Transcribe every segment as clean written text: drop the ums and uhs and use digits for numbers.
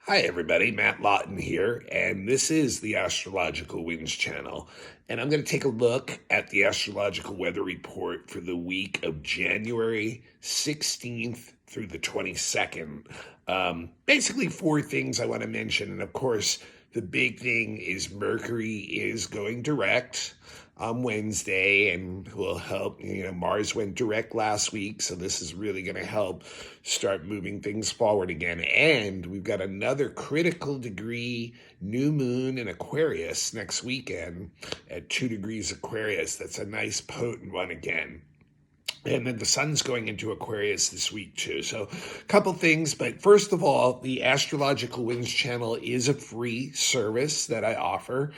Hi, everybody. Matt Lawton here, and this is the Astrological Winds channel. And I'm going to take a look at the astrological weather report for the week of January 16th through the 22nd. Basically, four things I want to mention. And of course, the big thing is Mercury is going direct on Wednesday and will help. Mars went direct last week, so this is really going to help start moving things forward again. And we've got another critical degree new moon in Aquarius next weekend at 2 degrees Aquarius. That's a nice potent one again. And then the sun's going into Aquarius this week too. So a couple things, but first of all, the Astrological Winds channel is a free service that I offer,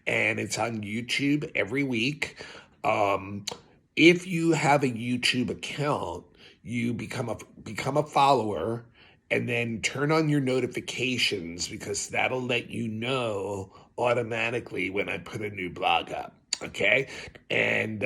and it's on YouTube every week. If you have a YouTube account, you become a follower, and then turn on your notifications because that'll let you know automatically when I put a new blog up. Okay. And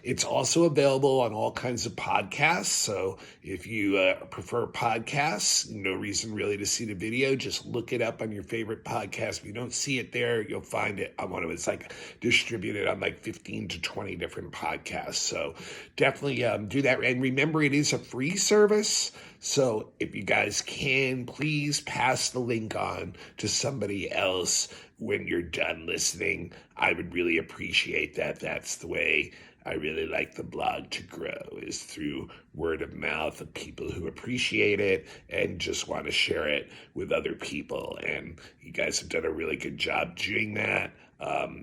it's also available on all kinds of podcasts. So if you prefer podcasts, no reason really to see the video. Just look it up on your favorite podcast. If you don't see it there, you'll find it on one of it's like distributed on like 15 to 20 different podcasts. So definitely do that. And remember, it is a free service. So if you guys can, please pass the link on to somebody else when you're done listening. I would really appreciate that. That's the way I really like the blog to grow, is through word of mouth of people who appreciate it and just want to share it with other people. And you guys have done a really good job doing that.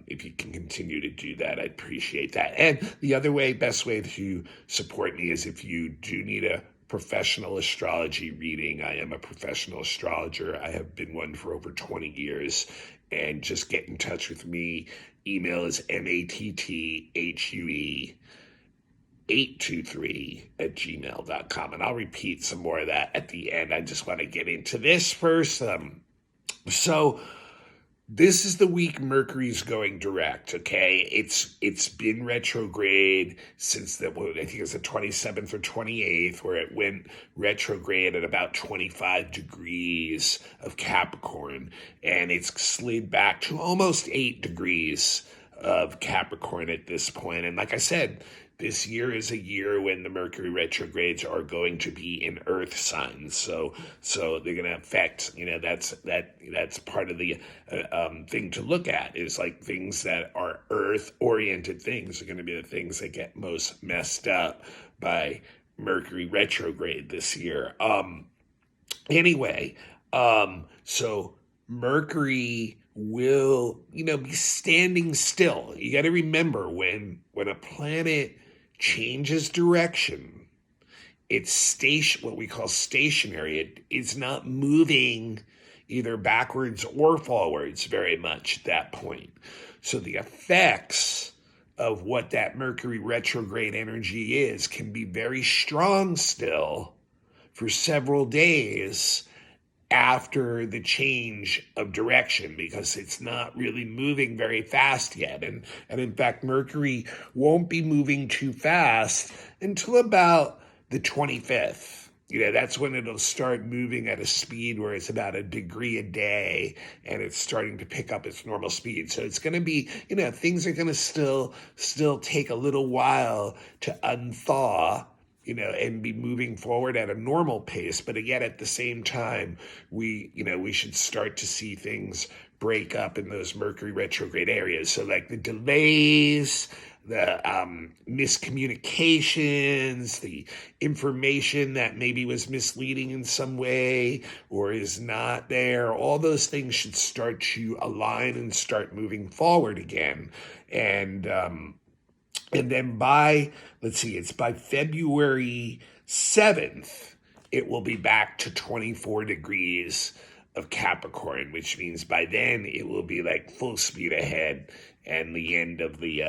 If you can continue to do that, I'd appreciate that. And the other way, best way to support me is if you do need a professional astrology reading. I am a professional astrologer. I have been one for over 20 years. And just get in touch with me. Email is matthure823@gmail.com. And I'll repeat some more of that at the end. I just want to get into this first. So this is the week Mercury's going direct, okay? It's been retrograde since I think it's the 27th or 28th, where it went retrograde at about 25 degrees of Capricorn, and it's slid back to almost 8 degrees of Capricorn at this point. And like I said, this year is a year when the Mercury retrogrades are going to be in Earth signs, so they're going to affect. That's part of the thing to look at, is like things that are Earth-oriented things are going to be the things that get most messed up by Mercury retrograde this year. So Mercury will, be standing still. You got to remember, when a planet changes direction, it's what we call stationary. It's not moving either backwards or forwards very much at that point. So the effects of what that Mercury retrograde energy is can be very strong still for several days after the change of direction, because it's not really moving very fast yet. And in fact, Mercury won't be moving too fast until about the 25th. That's when it'll start moving at a speed where it's about a degree a day, and it's starting to pick up its normal speed. So it's going to be, things are going to still take a little while to unthaw, and be moving forward at a normal pace. But again, at the same time, we should start to see things break up in those Mercury retrograde areas. So like the delays, the miscommunications, the information that maybe was misleading in some way or is not there, all those things should start to align and start moving forward again. And then it's by February 7th, it will be back to 24 degrees of Capricorn, which means by then it will be like full speed ahead, and the end of the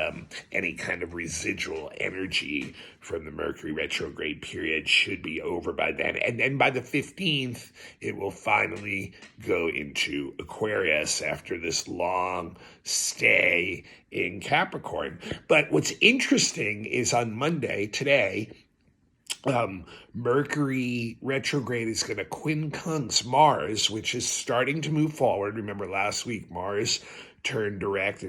any kind of residual energy from the Mercury retrograde period should be over by then. And then by the 15th, it will finally go into Aquarius after this long stay in Capricorn. But what's interesting is on Monday, today, Mercury retrograde is going to quincunx Mars, which is starting to move forward. Remember last week, Mars turned direct.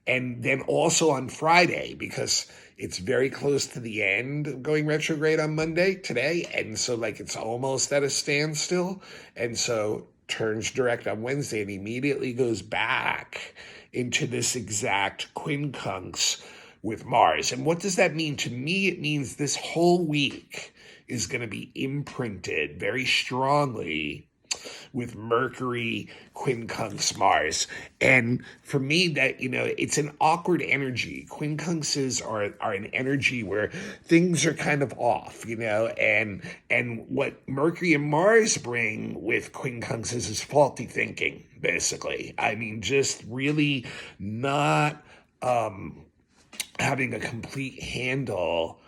And then also on Friday, because it's very close to the end of going retrograde on Monday today. And so like it's almost at a standstill. And so turns direct on Wednesday and immediately goes back into this exact quincunx with Mars. And what does that mean? To me, it means this whole week is going to be imprinted very strongly with Mercury quincunx Mars. And for me, that, it's an awkward energy. Quincunxes are an energy where things are kind of off, and what Mercury and Mars bring with quincunxes is faulty thinking, basically. I mean, just really not having a complete handle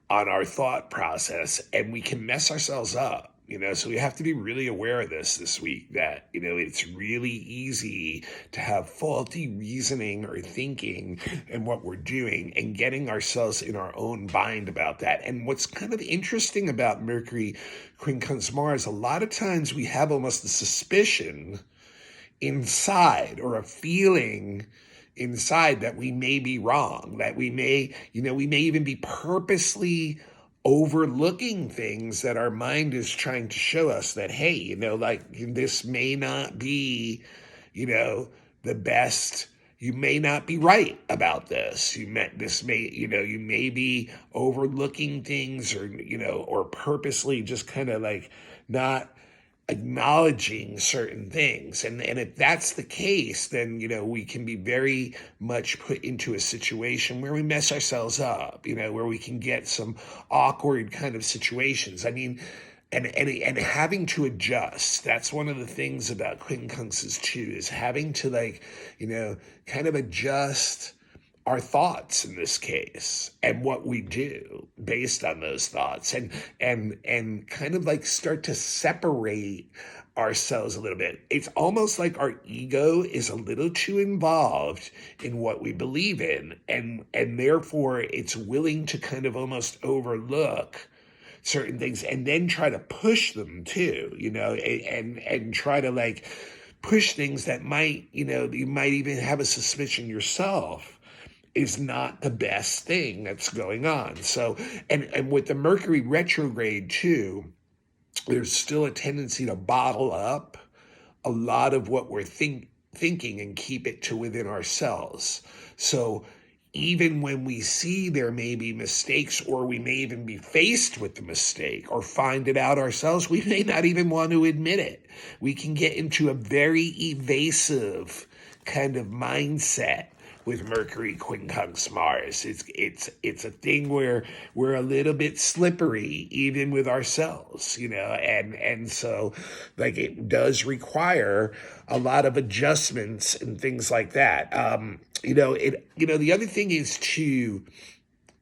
on our thought process, and we can mess ourselves up. So we have to be really aware of this week, that, it's really easy to have faulty reasoning or thinking in what we're doing and getting ourselves in our own bind about that. And what's kind of interesting about Mercury quincunx Mars, a lot of times we have almost a suspicion inside or a feeling inside that we may be wrong, that we may even be purposely overlooking things that our mind is trying to show us that, hey, this may not be, the best. You may not be right about this. You may be overlooking things, or purposely just kind of like not acknowledging certain things. And if that's the case, then, we can be very much put into a situation where we mess ourselves up, where we can get some awkward kind of situations. I mean, and having to adjust. That's one of the things about quincunxes too, is having to kind of adjust our thoughts in this case and what we do based on those thoughts, and kind of like start to separate ourselves a little bit. It's almost like our ego is a little too involved in what we believe in, and therefore it's willing to kind of almost overlook certain things and then try to push them too, and try to push things that might, you might even have a suspicion yourself is not the best thing that's going on. So, and with the Mercury retrograde too, there's still a tendency to bottle up a lot of what we're thinking and keep it to within ourselves. So even when we see there may be mistakes, or we may even be faced with the mistake or find it out ourselves, we may not even want to admit it. We can get into a very evasive kind of mindset with Mercury quincunx Mars. It's a thing where we're a little bit slippery even with ourselves, and so it does require a lot of adjustments and things like that. The other thing is too,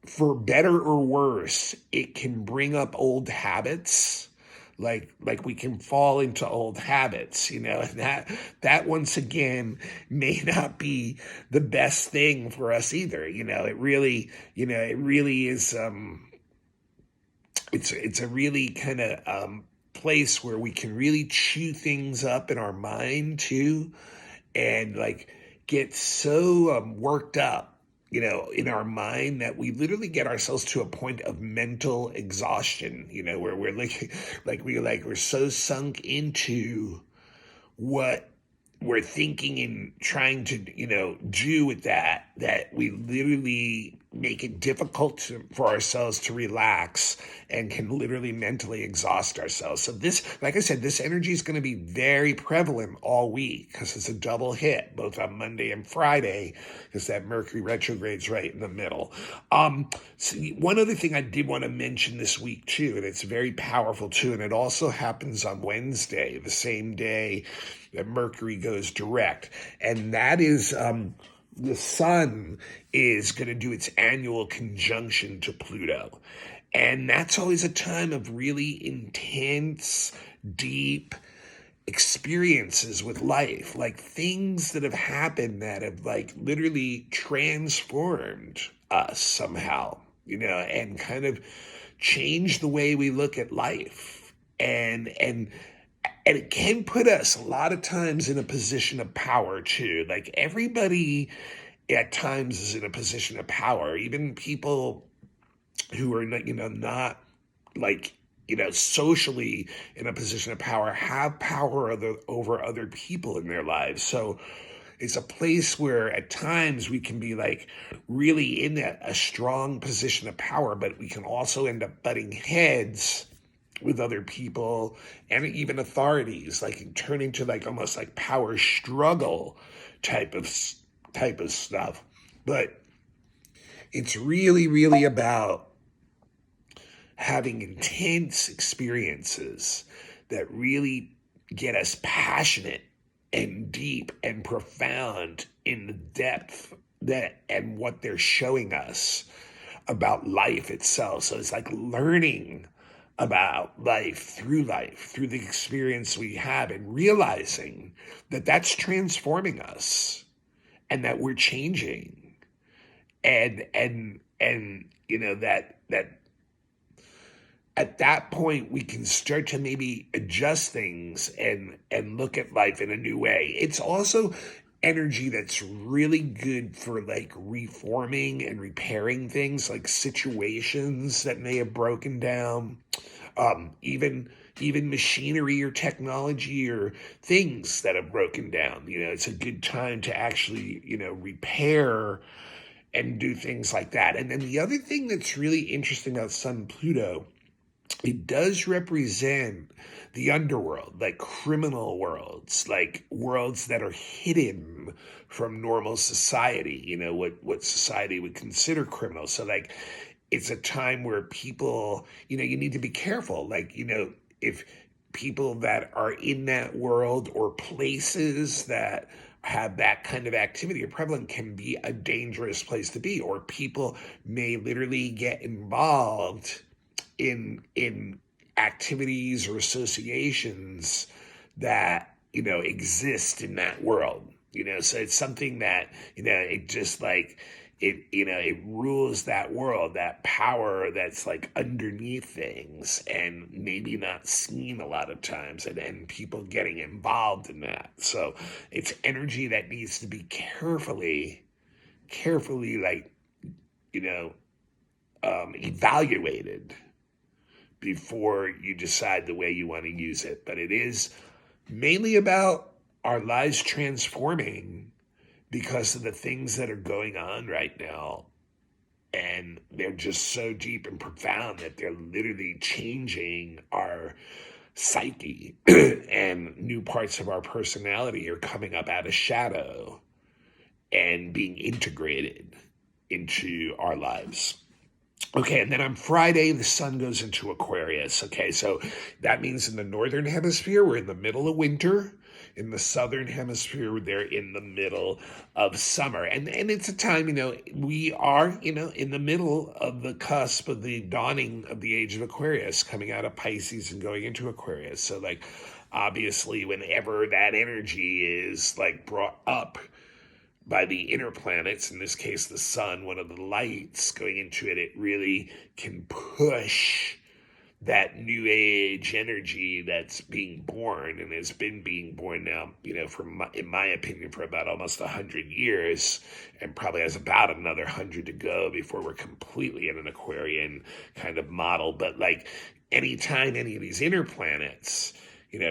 for better or worse, it can bring up old habits. Like we can fall into old habits, and that once again may not be the best thing for us either. It really is, it's a really kind of, place where we can really chew things up in our mind too, and get so worked up, in our mind, that we literally get ourselves to a point of mental exhaustion, where we're so sunk into what we're thinking and trying to, do with that we literally make it difficult for ourselves to relax, and can literally mentally exhaust ourselves. So this, like I said, this energy is going to be very prevalent all week, because it's a double hit, both on Monday and Friday, because that Mercury retrograde's right in the middle. So one other thing I did want to mention this week too, and it's very powerful too, and it also happens on Wednesday, the same day that Mercury goes direct, and that is the sun is going to do its annual conjunction to Pluto. And that's always a time of really intense, deep experiences with life, like things that have happened that have literally transformed us somehow, and kind of change the way we look at life. And it can put us a lot of times in a position of power too. Like everybody at times is in a position of power, even people who are not, not like, socially in a position of power, have power over other people in their lives. So it's a place where at times we can be like really in a strong position of power, but we can also end up butting heads with other people and even authorities, like turning to like almost like power struggle type of stuff. But it's really, really about having intense experiences that really get us passionate and deep and profound in the depth that and what they're showing us about life itself. So it's like learning about life, through the experience we have, and realizing that that's transforming us and that we're changing. And that at that point we can start to maybe adjust things and look at life in a new way. It's also energy that's really good for like reforming and repairing things, like situations that may have broken down, even machinery or technology or things that have broken down. It's a good time to actually repair and do things like that. And then the other thing that's really interesting about Sun Pluto, it does represent the underworld, like criminal worlds, like worlds that are hidden from normal society, what society would consider criminal. So like it's a time where people, you need to be careful. Like, if people that are in that world or places that have that kind of activity or prevalent can be a dangerous place to be, or people may literally get involved in activities or associations that exist in that world. So it's something that it just like it rules that world, that power that's like underneath things and maybe not seen a lot of times, and people getting involved in that. So it's energy that needs to be carefully like evaluated before you decide the way you want to use it. But it is mainly about our lives transforming because of the things that are going on right now. And they're just so deep and profound that they're literally changing our psyche and new parts of our personality are coming up out of shadow and being integrated into our lives. Okay, and then on Friday, the sun goes into Aquarius. Okay, so that means in the northern hemisphere, we're in the middle of winter. In the southern hemisphere, they're in the middle of summer. And it's a time, we are, in the middle of the cusp of the dawning of the age of Aquarius, coming out of Pisces and going into Aquarius. So, like, obviously, whenever that energy is, like, brought up by the inner planets, in this case the sun, one of the lights going into it, it really can push that new age energy that's being born and has been being born now, in my opinion, for about almost 100 years, and probably has about another 100 to go before we're completely in an Aquarian kind of model. But like anytime any of these inner planets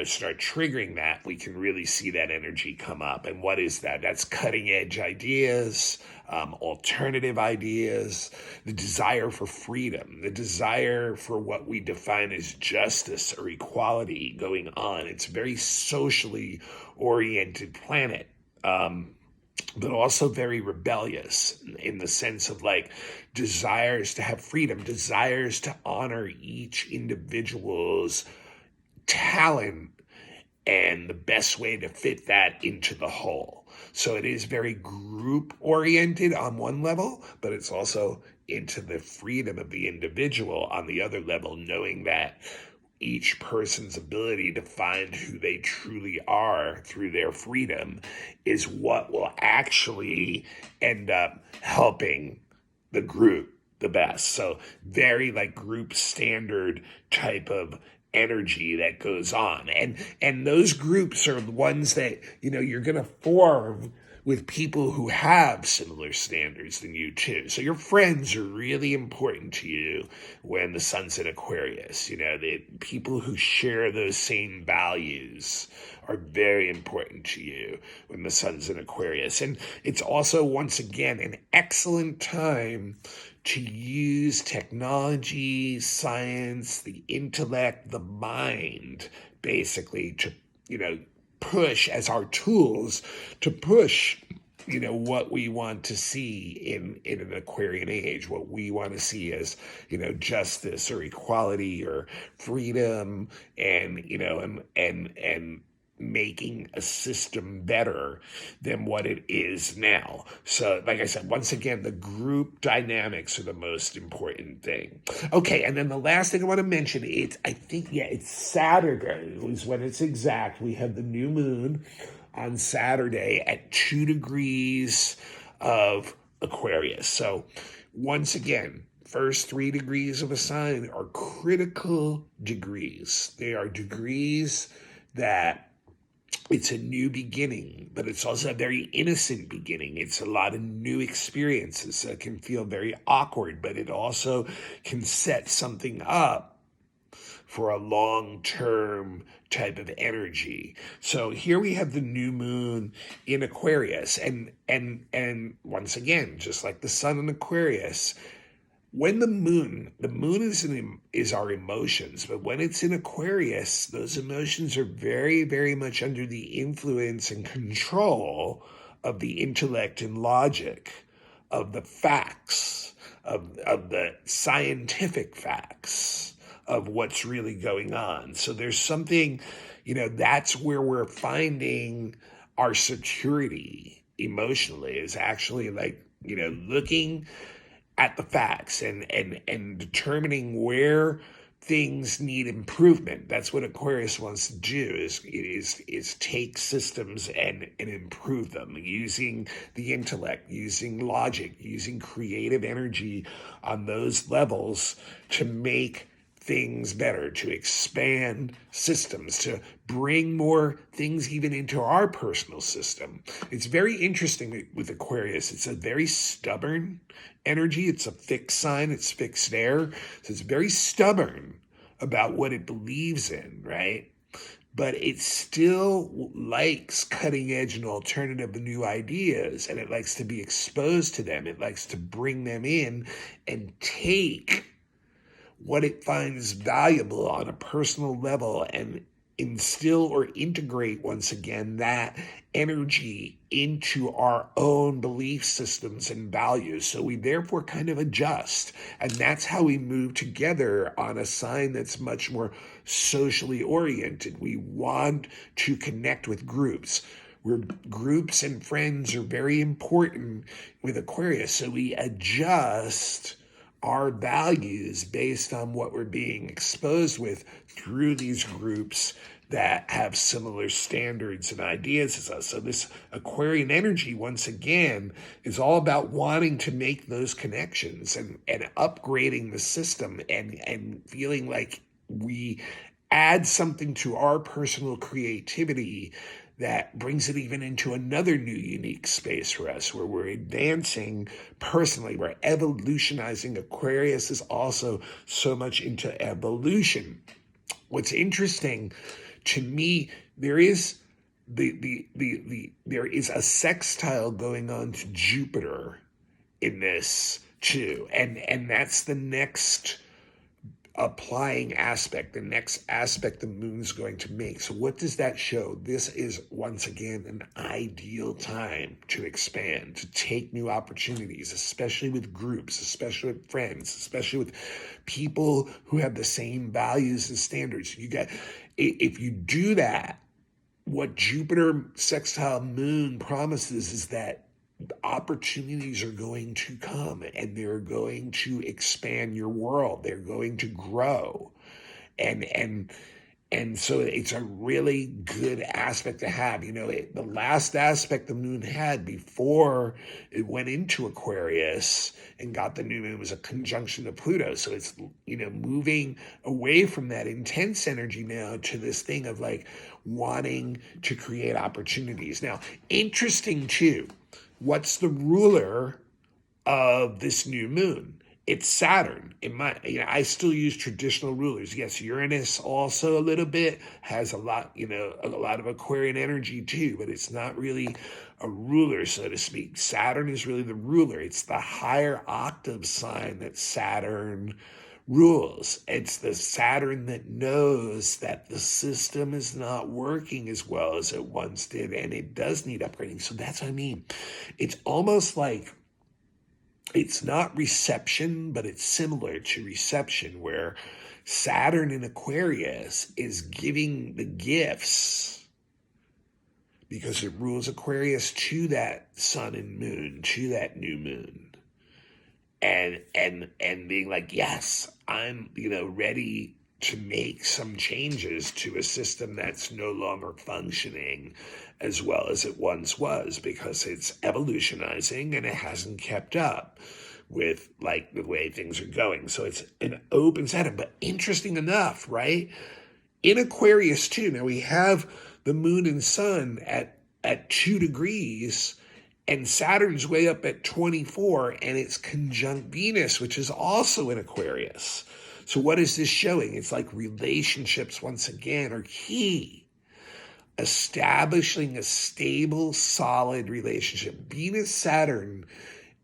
start triggering that, we can really see that energy come up. And what is that? That's cutting edge ideas, alternative ideas, the desire for freedom, the desire for what we define as justice or equality going on. It's a very socially oriented planet. But also very rebellious in the sense of like desires to have freedom, desires to honor each individual's talent and the best way to fit that into the whole. So it is very group oriented on one level, but it's also into the freedom of the individual on the other level, knowing that each person's ability to find who they truly are through their freedom is what will actually end up helping the group, the best. So very like group standard type of energy that goes on. And those groups are the ones that, you're going to form with people who have similar standards than you too. So your friends are really important to you when the sun's in Aquarius. The people who share those same values are very important to you when the sun's in Aquarius. And it's also, once again, an excellent time to use technology, science, the intellect, the mind, basically to, push as our tools to push what we want to see in an Aquarian age, what we want to see as justice or equality or freedom, and and making a system better than what it is now. So like I said, once again, the group dynamics are the most important thing. Okay, and then the last thing I want to mention, it's Saturday is when it's exact. We have the new moon on Saturday at 2 degrees of Aquarius. So once again, first 3 degrees of a sign are critical degrees. They are degrees that it's a new beginning, but it's also a very innocent beginning. It's a lot of new experiences that can feel very awkward, but it also can set something up for a long-term type of energy. So here we have the new moon in Aquarius, and once again, just like the sun in Aquarius, when the moon is our emotions, but when it's in Aquarius, those emotions are very, very much under the influence and control of the intellect and logic, of the facts, of the scientific facts of what's really going on. So there's something, that's where we're finding our security emotionally, is actually like, looking at the facts and determining where things need improvement. That's what Aquarius wants to do, is take systems and improve them using the intellect, using logic, using creative energy on those levels to make things better, to expand systems, to bring more things even into our personal system. It's very interesting with Aquarius. It's a very stubborn energy. It's a fixed sign. It's fixed there. So it's very stubborn about what it believes in, right? But it still likes cutting edge and alternative and new ideas, and it likes to be exposed to them. It likes to bring them in and take what it finds valuable on a personal level and instill or integrate, once again, that energy into our own belief systems and values. So we therefore kind of adjust. And that's how we move together on a sign that's much more socially oriented. We want to connect with groups. Where groups and friends are very important with Aquarius. So we adjust our values based on what we're being exposed with through these groups that have similar standards and ideas as us. So this Aquarian energy, once again, is all about wanting to make those connections and upgrading the system and feeling like we add something to our personal creativity that brings it even into another new unique space for us, where we're advancing personally, we're evolutionizing. Aquarius is also so much into evolution. What's interesting to me, there is there is a sextile going on to Jupiter in this too, and that's the next applying aspect, the next aspect the moon's going to make. So what does that show? This is, once again, an ideal time to expand, to take new opportunities, especially with groups, especially with friends, especially with people who have the same values and standards. If you do that, what Jupiter sextile moon promises is that opportunities are going to come and they're going to expand your world. They're going to grow. And And so it's a really good aspect to have. The last aspect the moon had before it went into Aquarius and got the new moon was a conjunction to Pluto. So it's, moving away from that intense energy now to this thing of like wanting to create opportunities. Now, interesting too, what's the ruler of this new moon? It's Saturn. I still use traditional rulers. Yes, Uranus also a little bit has a lot of Aquarian energy too, but it's not really a ruler, so to speak. Saturn is really the ruler. It's the higher octave sign that Saturn rules. It's the Saturn that knows that the system is not working as well as it once did, and it does need upgrading. So that's what I mean. It's almost like it's not reception, but it's similar to reception, where Saturn in Aquarius is giving the gifts because it rules Aquarius to that sun and moon, to that new moon. And being like, yes, I'm, ready to make some changes to a system that's no longer functioning as well as it once was, because it's evolutionizing and it hasn't kept up with like the way things are going. So it's an open Saturn, but interesting enough, right? In Aquarius too, now we have the moon and sun at 2 degrees, and Saturn's way up at 24, and it's conjunct Venus, which is also in Aquarius. So what is this showing? It's like relationships, once again, are key. Establishing a stable, solid relationship. Venus-Saturn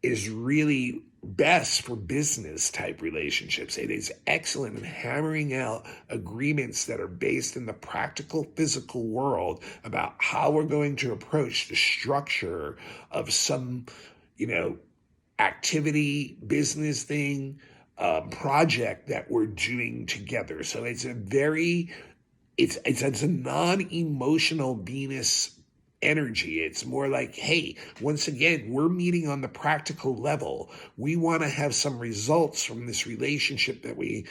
is really best for business type relationships. It is excellent in hammering out agreements that are based in the practical physical world about how we're going to approach the structure of some, activity, business thing, project that we're doing together. So it's a non-emotional Venus energy. It's more like, hey, once again, we're meeting on the practical level. We want to have some results from this relationship that we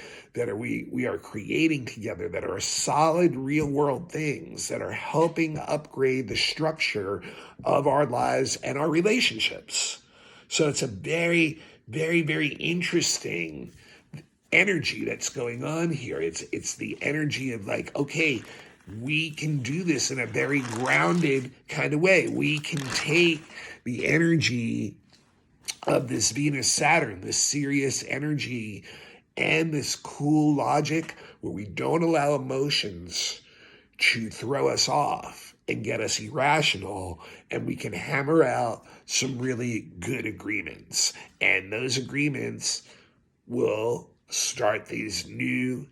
are creating together, that are solid, real world things that are helping upgrade the structure of our lives and our relationships. So it's a very, very, very interesting energy that's going on here. It's the energy of like, okay, we can do this in a very grounded kind of way. We can take the energy of this Venus-Saturn, this serious energy, and this cool logic where we don't allow emotions to throw us off and get us irrational, and we can hammer out some really good agreements. And those agreements will start these new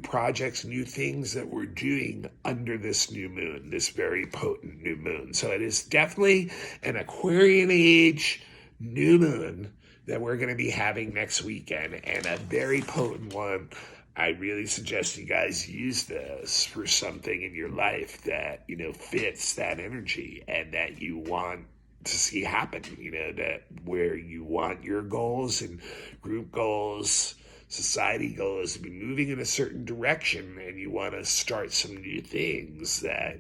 projects, new things that we're doing under this new moon, this very potent new moon. So it is definitely an Aquarian age new moon that we're going to be having next weekend, and a very potent one. I really suggest you guys use this for something in your life that, fits that energy and that you want to see happen, that where you want your goals and group goals, society goals to be moving in a certain direction, and you want to start some new things that,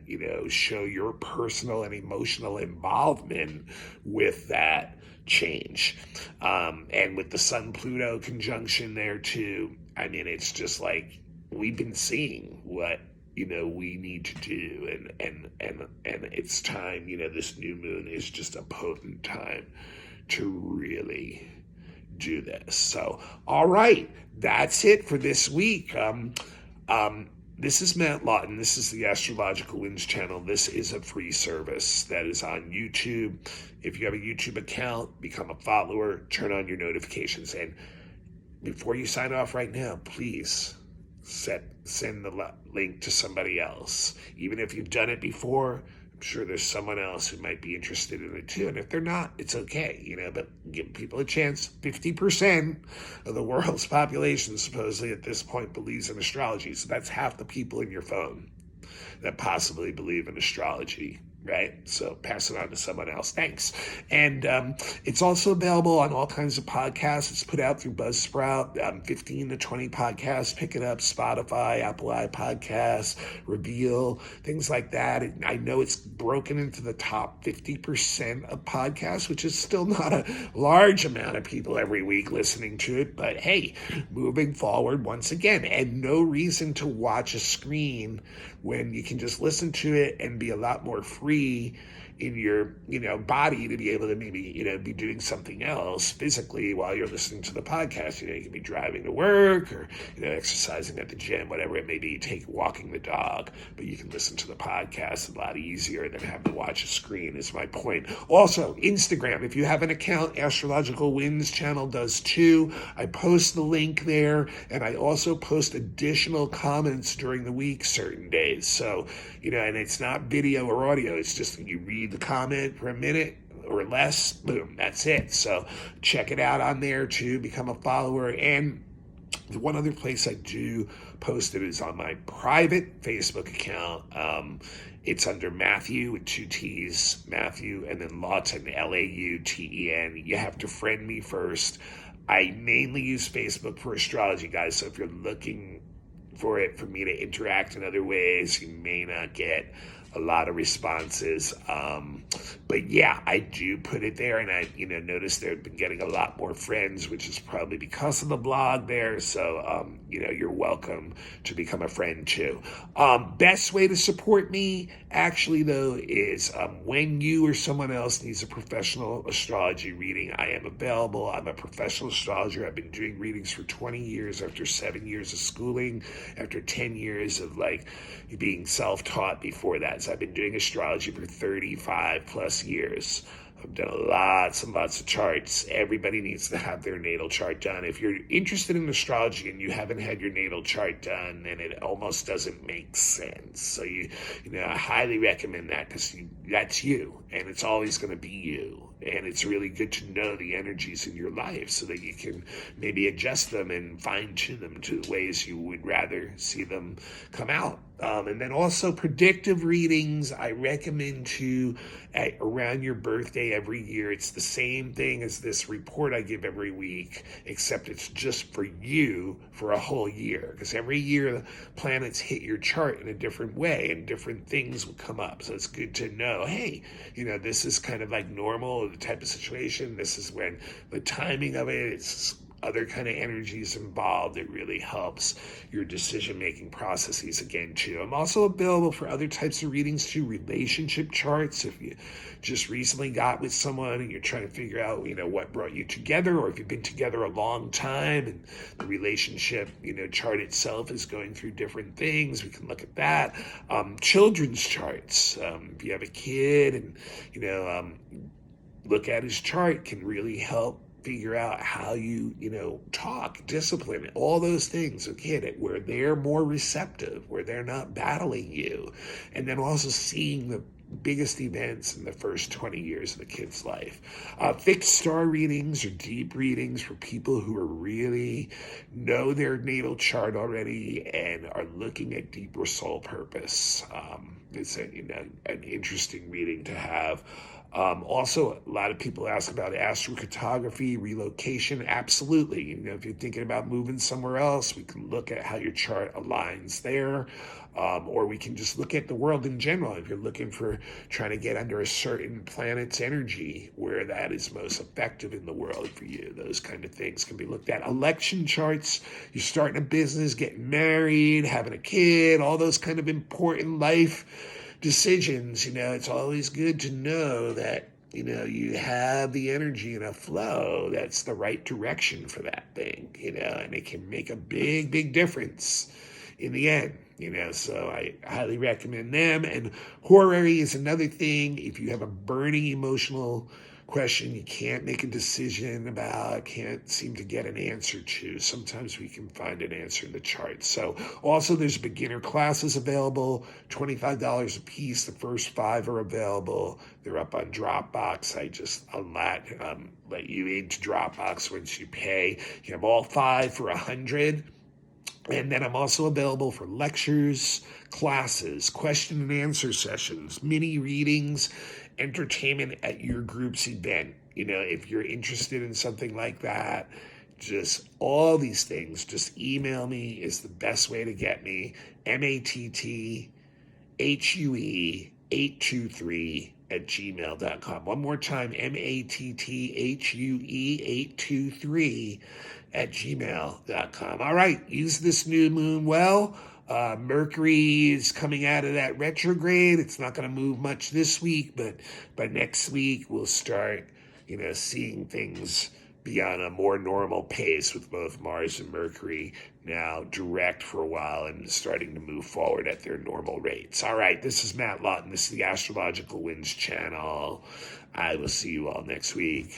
show your personal and emotional involvement with that change. And with the Sun-Pluto conjunction there too, I mean, it's just like we've been seeing what we need to do, and it's time. This new moon is just a potent time to really do this. So, all right, that's it for this week. This is Matt Lawton. This is the Astrological Winds channel. This is a free service that is on YouTube. If you have a YouTube account, become a follower, turn on your notifications. And before you sign off right now, please send the link to somebody else. Even if you've done it before, I'm sure there's someone else who might be interested in it too. And if they're not, it's okay, but give people a chance. 50% of the world's population supposedly at this point believes in astrology. So that's half the people in your phone that possibly believe in astrology. right? So pass it on to someone else. Thanks. And it's also available on all kinds of podcasts. It's put out through Buzzsprout, 15 to 20 podcasts. Pick it up, Spotify, Apple iPodcasts, Reveal, things like that. I know it's broken into the top 50% of podcasts, which is still not a large amount of people every week listening to it. But hey, moving forward once again, and no reason to watch a screen when you can just listen to it and be a lot more free in your, body to be able to maybe, be doing something else physically while you're listening to the podcast. You can be driving to work or, exercising at the gym, whatever it may be, walking the dog, but you can listen to the podcast a lot easier than having to watch a screen is my point. Also, Instagram, if you have an account, Astrological Winds channel does too. I post the link there, and I also post additional comments during the week certain days. So, and it's not video or audio, it's just you read the comment for a minute or less, boom, that's it. So check it out on there too, become a follower. And the one other place I do post it is on my private Facebook account. It's under Matthew with 2 T's, Matthew, and then Lawton, Lauten. You have to friend me first. I mainly use Facebook for astrology, guys, so if you're looking for me to interact in other ways, you may not get a lot of responses. But yeah, I do put it there, and I, noticed they've been getting a lot more friends, which is probably because of the blog there. So, you're welcome to become a friend too. Best way to support me, actually, though, is when you or someone else needs a professional astrology reading, I am available. I'm a professional astrologer. I've been doing readings for 20 years after 7 years of schooling, after 10 years of being self-taught before that. So I've been doing astrology for 35 plus years. I've done lots and lots of charts. Everybody needs to have their natal chart done. If you're interested in astrology and you haven't had your natal chart done, then it almost doesn't make sense. So I highly recommend that, because that's you, and it's always going to be you. And it's really good to know the energies in your life so that you can maybe adjust them and fine-tune them to the ways you would rather see them come out. And then also predictive readings, I recommend around your birthday every year. It's the same thing as this report I give every week, except it's just for you for a whole year. Because every year the planets hit your chart in a different way and different things will come up. So it's good to know, hey, this is kind of like normal, the type of situation. This is when the timing of it's other kind of energies involved. It really helps your decision-making processes again too. I'm also available for other types of readings too, relationship charts. If you just recently got with someone and you're trying to figure out, what brought you together, or if you've been together a long time and the relationship, chart itself is going through different things, we can look at that. Children's charts. If you have a kid and, look at his chart, can really help figure out how you, talk, discipline, all those things, okay, where they're more receptive, where they're not battling you. And then also seeing the biggest events in the first 20 years of the kid's life. Fixed star readings or deep readings for people who are really know their natal chart already and are looking at deeper soul purpose. It's an interesting reading to have. Also, a lot of people ask about astrocartography, relocation. Absolutely. If you're thinking about moving somewhere else, we can look at how your chart aligns there. Or we can just look at the world in general. If you're looking for trying to get under a certain planet's energy, where that is most effective in the world for you, those kind of things can be looked at. Election charts, you're starting a business, getting married, having a kid, all those kind of important life decisions. It's always good to know that you have the energy and a flow that's the right direction for that thing, and it can make a big, big difference in the end. So I highly recommend them. And horary is another thing. If you have a burning emotional question you can't make a decision about, can't seem to get an answer to, sometimes we can find an answer in the chart. So also there's beginner classes available, $25 a piece. The first 5 are available. They're up on Dropbox. I'll let you into Dropbox once you pay. You have all 5 for $100. And then I'm also available for lectures, classes, question and answer sessions, mini readings, entertainment at your group's event. If you're interested in something like that, just all these things, just email me is the best way to get me. MATTHUE823@gmail.com. One more time, MATTHUE823@gmail.com. All right, use this new moon well. Mercury is coming out of that retrograde. It's not going to move much this week, but by next week we'll start, seeing things be on a more normal pace with both Mars and Mercury now direct for a while and starting to move forward at their normal rates. All right, this is Matt Lawton. This is the Astrological Winds channel. I will see you all next week.